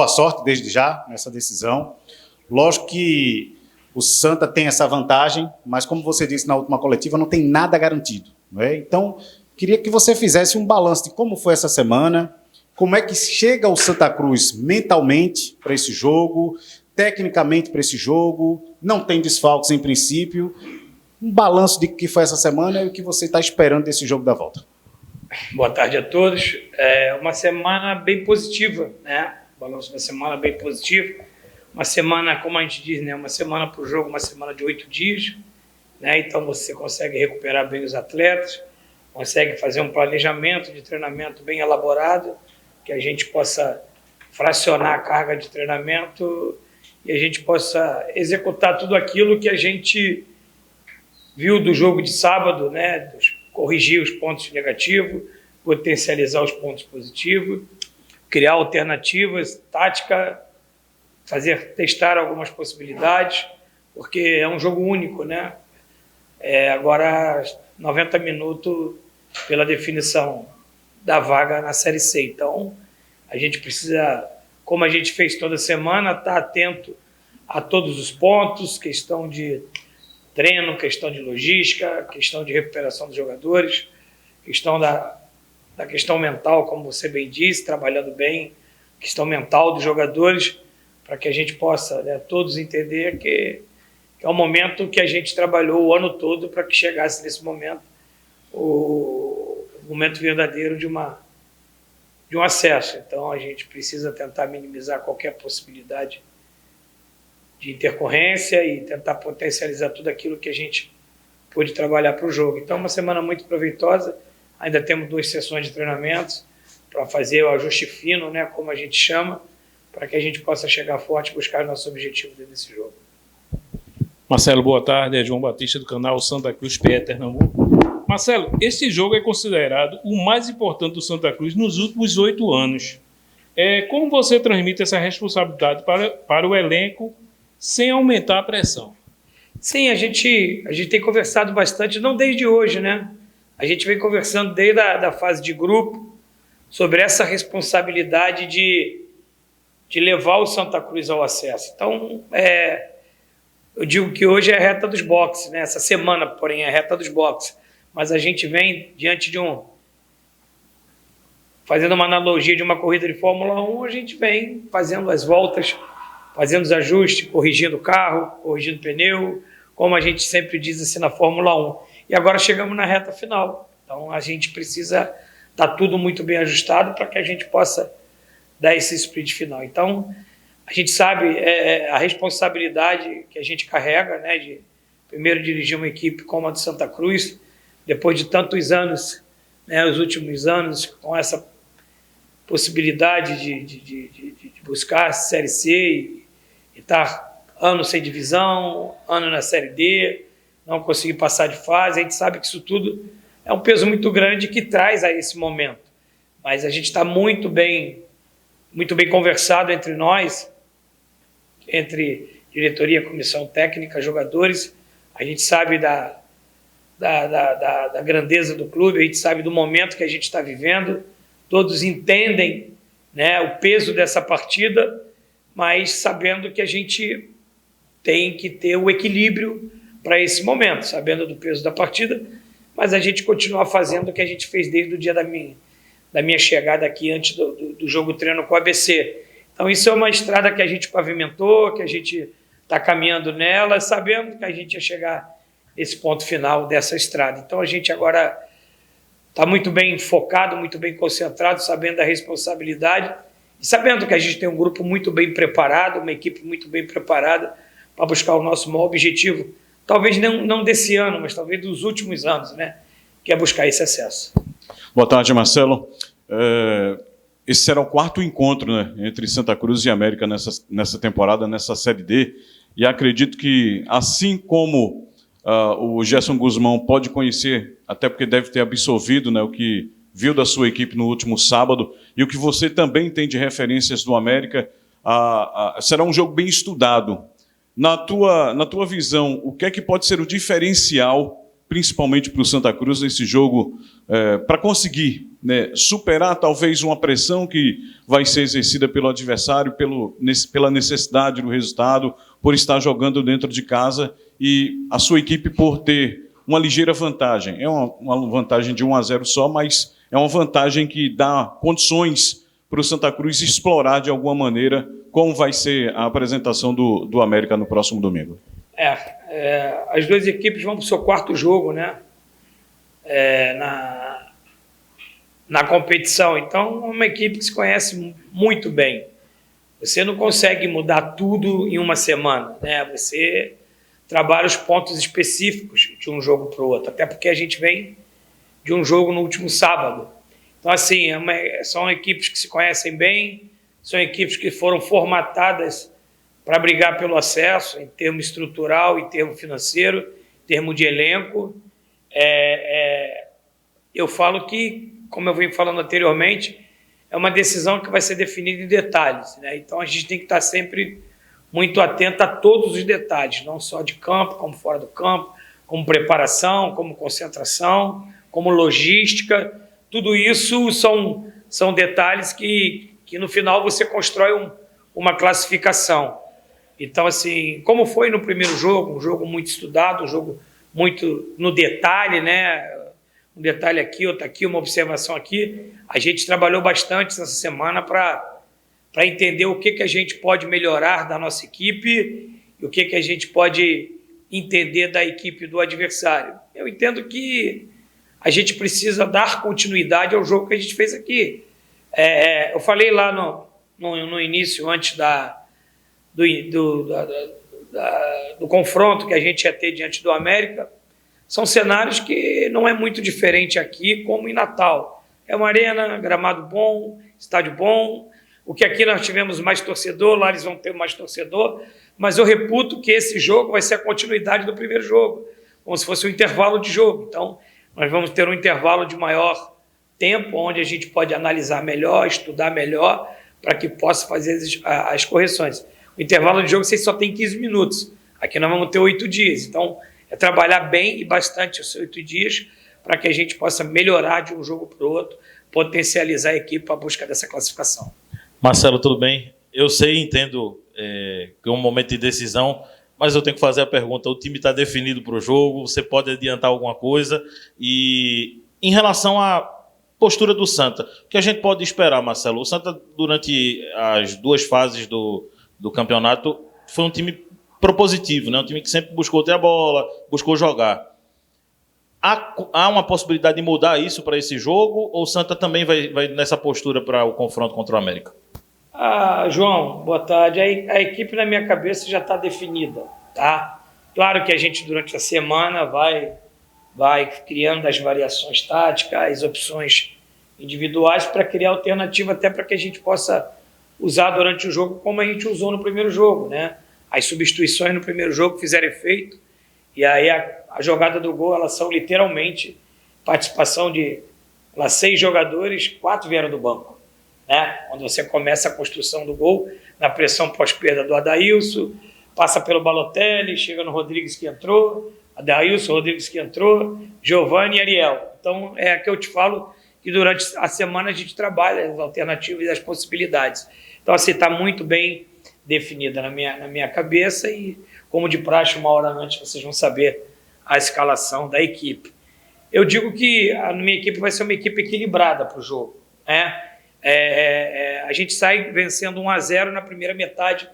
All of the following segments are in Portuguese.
boa sorte desde já nessa decisão. Lógico que o Santa tem essa vantagem, mas como você disse na última coletiva, não tem nada garantido, não é? Então, queria que você fizesse um balanço de como foi essa semana, como é que chega o Santa Cruz mentalmente para esse jogo, tecnicamente para esse jogo, não tem desfalques em princípio, um balanço de que foi essa semana e o que você está esperando desse jogo da volta. Boa tarde a todos. É uma semana bem positiva, né? Balanço da semana bem positivo. Uma semana, como a gente diz, né? Uma semana para o jogo, uma semana de 8 dias, né? Então você consegue recuperar bem os atletas, consegue fazer um planejamento de treinamento bem elaborado, que a gente possa fracionar a carga de treinamento e a gente possa executar tudo aquilo que a gente viu do jogo de sábado, né? Corrigir os pontos negativos, potencializar os pontos positivos, criar alternativas, tática, testar algumas possibilidades, porque é um jogo único, né? Agora, 90 minutos pela definição da vaga na Série C. Então, a gente precisa, como a gente fez toda semana, estar atento a todos os pontos, questão de treino, questão de logística, questão de recuperação dos jogadores, questão da questão mental, como você bem disse, trabalhando bem, questão mental dos jogadores, para que a gente possa, né, todos entender que é um momento que a gente trabalhou o ano todo para que chegasse nesse momento, o momento verdadeiro de um acesso. Então, a gente precisa tentar minimizar qualquer possibilidade de intercorrência e tentar potencializar tudo aquilo que a gente pôde trabalhar para o jogo. Então, uma semana muito proveitosa. Ainda temos 2 sessões de treinamentos para fazer o ajuste fino, né, como a gente chama, para que a gente possa chegar forte e buscar nosso objetivo dentro desse jogo. Marcelo, boa tarde. É João Batista, do canal Santa Cruz PE Pernambuco. Marcelo, esse jogo é considerado o mais importante do Santa Cruz nos últimos 8 anos. Como você transmite essa responsabilidade para o elenco sem aumentar a pressão? Sim, a gente tem conversado bastante, não desde hoje, né? A gente vem conversando desde a fase de grupo sobre essa responsabilidade de levar o Santa Cruz ao acesso. Então, eu digo que hoje é a reta dos boxes, né? Essa semana, porém, é a reta dos boxes. Mas a gente vem diante de fazendo uma analogia de uma corrida de Fórmula 1, a gente vem fazendo as voltas, fazendo os ajustes, corrigindo o carro, corrigindo o pneu, como a gente sempre diz assim na Fórmula 1. E agora chegamos na reta final. Então a gente precisa estar tudo muito bem ajustado para que a gente possa dar esse sprint final. Então a gente sabe a responsabilidade que a gente carrega, né, de primeiro dirigir uma equipe como a do Santa Cruz, depois de tantos anos, né, os últimos anos, com essa possibilidade de buscar a Série C e estar ano sem divisão, ano na Série D, não conseguir passar de fase. A gente sabe que isso tudo é um peso muito grande que traz a esse momento. Mas a gente está muito bem conversado entre nós, entre diretoria, comissão técnica, jogadores. A gente sabe da grandeza do clube, a gente sabe do momento que a gente está vivendo, todos entendem, né, o peso dessa partida, mas sabendo que a gente tem que ter o equilíbrio para esse momento, sabendo do peso da partida, mas a gente continua fazendo o que a gente fez desde o dia da minha chegada aqui, antes do jogo treino com o ABC. Então isso é uma estrada que a gente pavimentou, que a gente está caminhando nela, sabendo que a gente ia chegar nesse ponto final dessa estrada. Então a gente agora está muito bem focado, muito bem concentrado, sabendo da responsabilidade e sabendo que a gente tem um grupo muito bem preparado, uma equipe muito bem preparada para buscar o nosso maior objetivo, talvez não desse ano, mas talvez dos últimos anos, né? Que é buscar esse acesso. Boa tarde, Marcelo. Esse será o 4º encontro, né, entre Santa Cruz e América nessa temporada, nessa Série D, e acredito que, assim como o Gerson Guzmão pode conhecer, até porque deve ter absorvido, né, o que viu da sua equipe no último sábado, e o que você também tem de referências do América, será um jogo bem estudado. Na tua visão, o que é que pode ser o diferencial principalmente para o Santa Cruz, nesse jogo, para conseguir, né, superar talvez uma pressão que vai ser exercida pelo adversário, pela necessidade do resultado, por estar jogando dentro de casa e a sua equipe por ter uma ligeira vantagem. É uma vantagem de 1-0 só, mas é uma vantagem que dá condições para o Santa Cruz explorar de alguma maneira como vai ser a apresentação do América no próximo domingo. As duas equipes vão para o seu quarto jogo, né? Na competição. Então, é uma equipe que se conhece muito bem. Você não consegue mudar tudo em uma semana, né? Você trabalha os pontos específicos de um jogo para o outro, até porque a gente vem de um jogo no último sábado. Então, assim, são equipes que se conhecem bem, são equipes que foram formatadas para brigar pelo acesso, em termo estrutural, em termo financeiro, em termo de elenco. Eu falo que, como eu venho falando anteriormente, é uma decisão que vai ser definida em detalhes, né? Então a gente tem que estar sempre muito atento a todos os detalhes, não só de campo, como fora do campo, como preparação, como concentração, como logística. Tudo isso são detalhes que no final você constrói uma classificação. Então, assim, como foi no primeiro jogo, um jogo muito estudado, um jogo muito no detalhe, né? Um detalhe aqui, outro aqui, uma observação aqui. A gente trabalhou bastante essa semana para entender o que a gente pode melhorar da nossa equipe e o que a gente pode entender da equipe do adversário. Eu entendo que a gente precisa dar continuidade ao jogo que a gente fez aqui. Eu falei lá no início, antes do confronto que a gente ia ter diante do América, são cenários que não é muito diferente aqui como em Natal. É uma arena, gramado bom, estádio bom. O que aqui nós tivemos mais torcedor, lá eles vão ter mais torcedor, mas eu reputo que esse jogo vai ser a continuidade do primeiro jogo, como se fosse um intervalo de jogo. Então, nós vamos ter um intervalo de maior tempo, onde a gente pode analisar melhor, estudar melhor, para que possa fazer as correções. O intervalo de jogo você só tem 15 minutos. Aqui nós vamos ter 8 dias. Então, é trabalhar bem e bastante os 8 dias para que a gente possa melhorar de um jogo para o outro, potencializar a equipe para a busca dessa classificação. Marcelo, tudo bem? Eu sei e entendo que é um momento de decisão, mas eu tenho que fazer a pergunta. O time está definido para o jogo, você pode adiantar alguma coisa? E em relação à postura do Santa, o que a gente pode esperar, Marcelo? O Santa, durante as duas fases do campeonato, foi um time propositivo, né? Um time que sempre buscou ter a bola, buscou jogar. Há uma possibilidade de mudar isso para esse jogo, ou o Santa também vai nessa postura para o confronto contra o América? João, boa tarde. A equipe na minha cabeça já está definida, tá? Claro que a gente durante a semana vai criando as variações táticas, as opções individuais para criar alternativa até para que a gente possa usar durante o jogo como a gente usou no primeiro jogo, né? As substituições no primeiro jogo fizeram efeito e aí a jogada do gol, elas são literalmente participação de 6 jogadores, 4 vieram do banco, né? Quando você começa a construção do gol, na pressão pós-perda do Adailson, passa pelo Balotelli, chega no Rodrigues que entrou, Adailson, Rodrigues que entrou, Giovani e Ariel. Então, é que eu te falo que durante a semana a gente trabalha as alternativas e as possibilidades. Então, assim, está muito bem definida na minha cabeça e, como de praxe, uma hora antes vocês vão saber a escalação da equipe. Eu digo que a minha equipe vai ser uma equipe equilibrada para o jogo, né? A gente sai vencendo 1-0 na primeira metade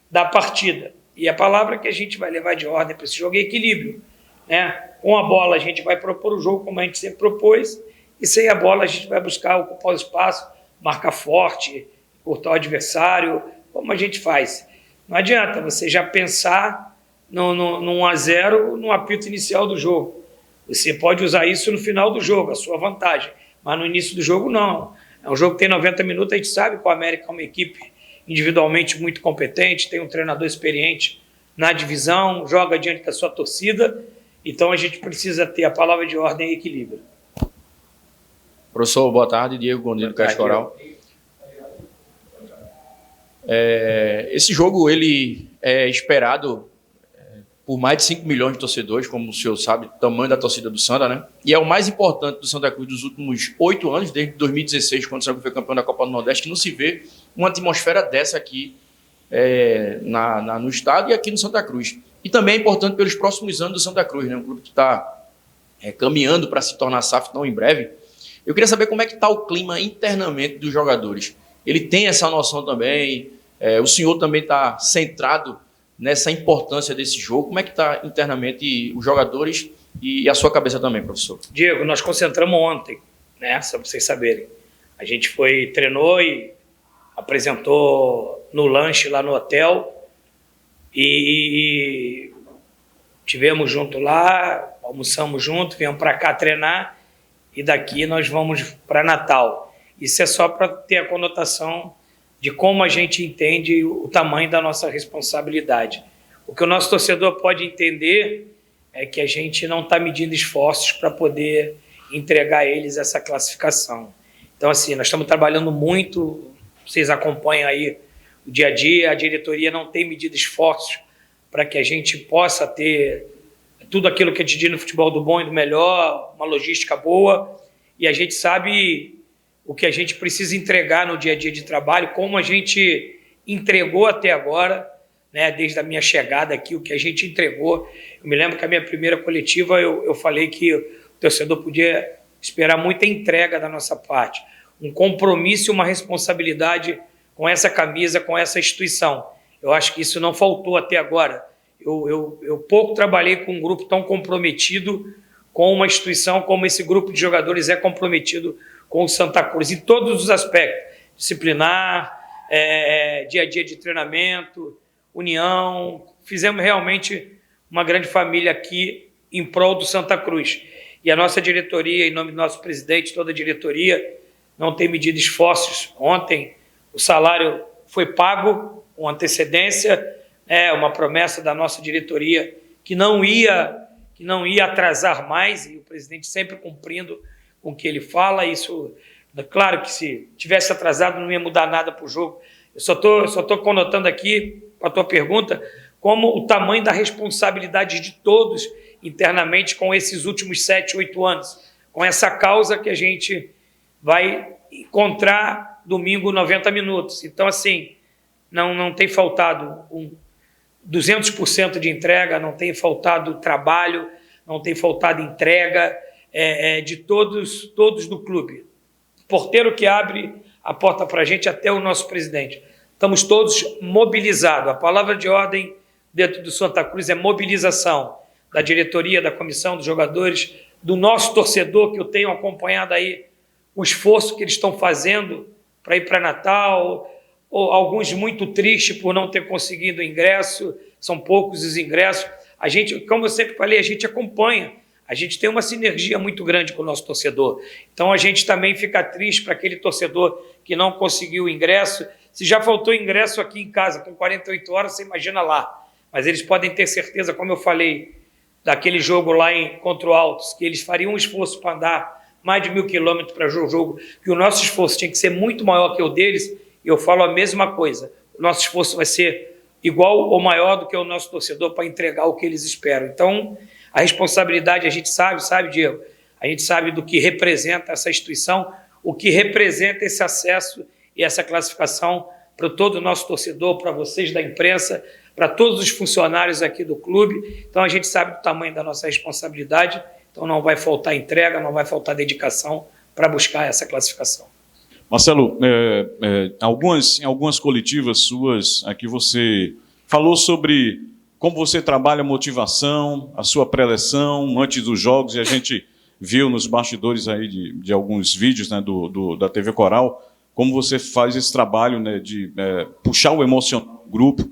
da partida. E a palavra que a gente vai levar de ordem para esse jogo é equilíbrio, né? Com a bola a gente vai propor o jogo como a gente sempre propôs, e sem a bola a gente vai buscar ocupar o espaço, marcar forte, cortar o adversário, como a gente faz. Não adianta você já pensar no 1-0 no apito inicial do jogo. Você pode usar isso no final do jogo, a sua vantagem, mas no início do jogo não. É um jogo que tem 90 minutos, a gente sabe que o América é uma equipe individualmente muito competente, tem um treinador experiente na divisão, joga diante da sua torcida, então a gente precisa ter a palavra de ordem e equilíbrio. Professor, boa tarde. Diego Gondim do Caixa Coral. Esse jogo ele é esperado por mais de 5 milhões de torcedores, como o senhor sabe, o tamanho da torcida do Santa, né? E é o mais importante do Santa Cruz dos últimos 8 anos, desde 2016, quando o Santa Cruz foi campeão da Copa do Nordeste, que não se vê uma atmosfera dessa aqui no estado e aqui no Santa Cruz. E também é importante pelos próximos anos do Santa Cruz, né? Um clube que está caminhando para se tornar SAF tão em breve. Eu queria saber como é que está o clima internamente dos jogadores. Ele tem essa noção também, o senhor também está centrado nessa importância desse jogo. Como é que está internamente os jogadores e a sua cabeça também, professor? Diego, nós concentramos ontem, né? Só para vocês saberem. A gente treinou e apresentou no lanche lá no hotel e tivemos junto lá, almoçamos junto, viemos para cá treinar e daqui nós vamos para Natal. Isso é só para ter a conotação de como a gente entende o tamanho da nossa responsabilidade. O que o nosso torcedor pode entender é que a gente não está medindo esforços para poder entregar a eles essa classificação. Então, assim, nós estamos trabalhando muito, vocês acompanham aí o dia a dia, a diretoria não tem medido esforços para que a gente possa ter tudo aquilo que a gente diz no futebol do bom e do melhor, uma logística boa, e a gente sabe o que a gente precisa entregar no dia a dia de trabalho, como a gente entregou até agora, né, desde a minha chegada aqui, o que a gente entregou. Eu me lembro que a minha primeira coletiva eu falei que o torcedor podia esperar muita entrega da nossa parte, um compromisso e uma responsabilidade com essa camisa, com essa instituição. Eu acho que isso não faltou até agora. Eu pouco trabalhei com um grupo tão comprometido com uma instituição como esse grupo de jogadores é comprometido com o Santa Cruz, em todos os aspectos, disciplinar, dia a dia de treinamento, união. Fizemos realmente uma grande família aqui em prol do Santa Cruz. E a nossa diretoria, em nome do nosso presidente, toda a diretoria, não tem medido esforços. Ontem o salário foi pago com antecedência, uma promessa da nossa diretoria que não ia atrasar mais, e o presidente sempre cumprindo com o que ele fala. Isso, claro que se tivesse atrasado não ia mudar nada para o jogo. Eu só tô conotando aqui, para a tua pergunta, como o tamanho da responsabilidade de todos internamente com esses últimos 7, 8 anos, com essa causa que a gente vai encontrar domingo 90 minutos. Então, assim, não tem faltado 200% de entrega, não tem faltado trabalho, não tem faltado entrega de todos do clube. Porteiro que abre a porta para a gente, até o nosso presidente. Estamos todos mobilizados. A palavra de ordem dentro do Santa Cruz é mobilização da diretoria, da comissão, dos jogadores, do nosso torcedor, que eu tenho acompanhado aí o esforço que eles estão fazendo para ir para Natal, ou alguns muito tristes por não ter conseguido ingresso, são poucos os ingressos. A gente, como eu sempre falei, a gente acompanha, a gente tem uma sinergia muito grande com o nosso torcedor. Então a gente também fica triste para aquele torcedor que não conseguiu o ingresso. Se já faltou ingresso aqui em casa com 48 horas, você imagina lá. Mas eles podem ter certeza, como eu falei, daquele jogo lá contra o Altos, que eles fariam um esforço para andar mais de 1.000 quilômetros para o jogo, que o nosso esforço tinha que ser muito maior que o deles, e eu falo a mesma coisa. O nosso esforço vai ser igual ou maior do que o nosso torcedor para entregar o que eles esperam. Então, a responsabilidade a gente sabe, Diego, a gente sabe do que representa essa instituição, o que representa esse acesso e essa classificação para todo o nosso torcedor, para vocês da imprensa, para todos os funcionários aqui do clube. Então, a gente sabe do tamanho da nossa responsabilidade, então não vai faltar entrega, não vai faltar dedicação para buscar essa classificação. Marcelo, em algumas coletivas suas, aqui você falou sobre como você trabalha a motivação, a sua pré-eleção antes dos jogos, e a gente viu nos bastidores aí de alguns vídeos, né, da TV Coral, como você faz esse trabalho, né, de puxar o emocional do grupo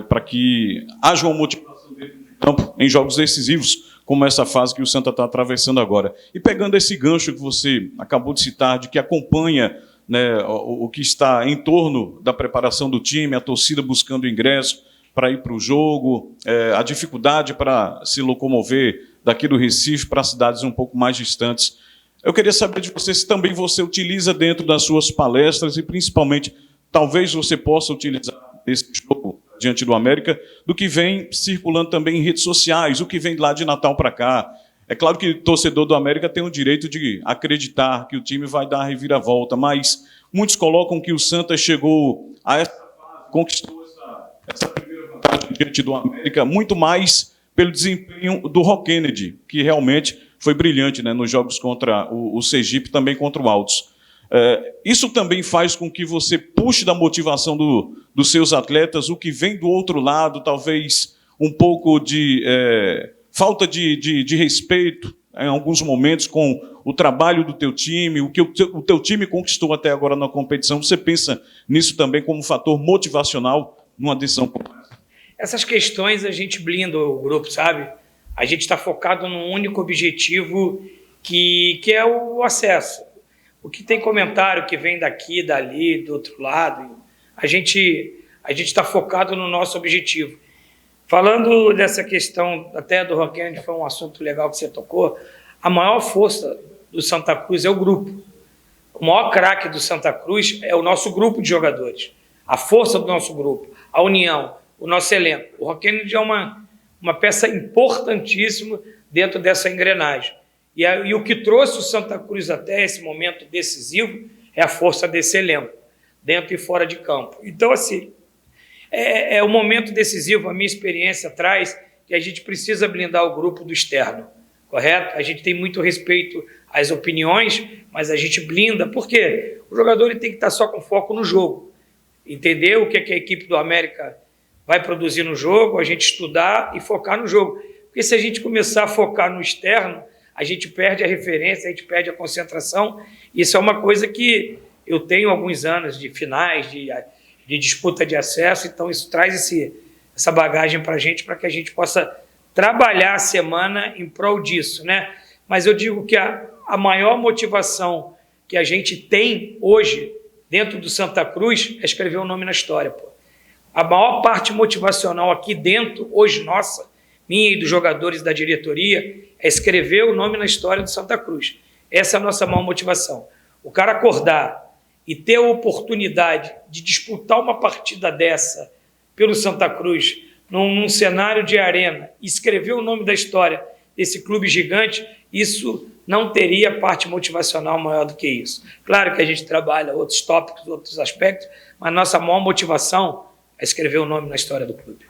para que haja uma motivação dentro do campo em jogos decisivos, como essa fase que o Santa está atravessando agora. E pegando esse gancho que você acabou de citar, de que acompanha, né, o que está em torno da preparação do time, a torcida buscando ingresso para ir para o jogo, a dificuldade para se locomover daqui do Recife para cidades um pouco mais distantes. Eu queria saber de você se também você utiliza dentro das suas palestras e, principalmente, talvez você possa utilizar esse jogo diante do América, do que vem circulando também em redes sociais, o que vem lá de Natal para cá. É claro que o torcedor do América tem o direito de acreditar que o time vai dar a reviravolta, mas muitos colocam que o Santa chegou a essa fase, conquistou essa primeira vantagem diante do América, muito mais pelo desempenho do Rock Kennedy, que realmente foi brilhante, né, nos jogos contra o Sergipe, também contra o Altos. Isso também faz com que você puxe da motivação dos seus atletas, o que vem do outro lado, talvez um pouco de falta de respeito, em alguns momentos, com o trabalho do teu time, o que o teu time conquistou até agora na competição. Você pensa nisso também como um fator motivacional numa decisão como essa? Essas questões a gente blinda o grupo, sabe? A gente está focado num único objetivo que é o acesso. O que tem comentário que vem daqui, dali, do outro lado, a gente está focado no nosso objetivo. Falando dessa questão até do Rock Kennedy, foi um assunto legal que você tocou, a maior força do Santa Cruz é o grupo. O maior craque do Santa Cruz é o nosso grupo de jogadores, a força do nosso grupo, a união, o nosso elenco. O Rock Kennedy é uma peça importantíssima dentro dessa engrenagem. E o que trouxe o Santa Cruz até esse momento decisivo é a força desse elenco, dentro e fora de campo. Então, assim, é um momento decisivo, a minha experiência traz que a gente precisa blindar o grupo do externo, correto? A gente tem muito respeito às opiniões, mas a gente blinda. Por quê? O jogador ele tem que estar só com foco no jogo, entender o que a equipe do América vai produzir no jogo, a gente estudar e focar no jogo. Porque se a gente começar a focar no externo, a gente perde a referência, a gente perde a concentração. Isso é uma coisa que eu tenho alguns anos de finais, de disputa de acesso, então isso traz essa bagagem para que a gente possa trabalhar a semana em prol disso, né? Mas eu digo que a maior motivação que a gente tem hoje dentro do Santa Cruz é escrever o nome na história, pô. A maior parte motivacional aqui dentro, hoje nossa, minha e dos jogadores da diretoria, é escrever o nome na história do Santa Cruz. Essa é a nossa maior motivação. O cara acordar e ter a oportunidade de disputar uma partida dessa pelo Santa Cruz, num cenário de arena, e escrever o nome da história desse clube gigante, isso não teria parte motivacional maior do que isso. Claro que a gente trabalha outros tópicos, outros aspectos, mas nossa maior motivação é escrever o nome na história do clube.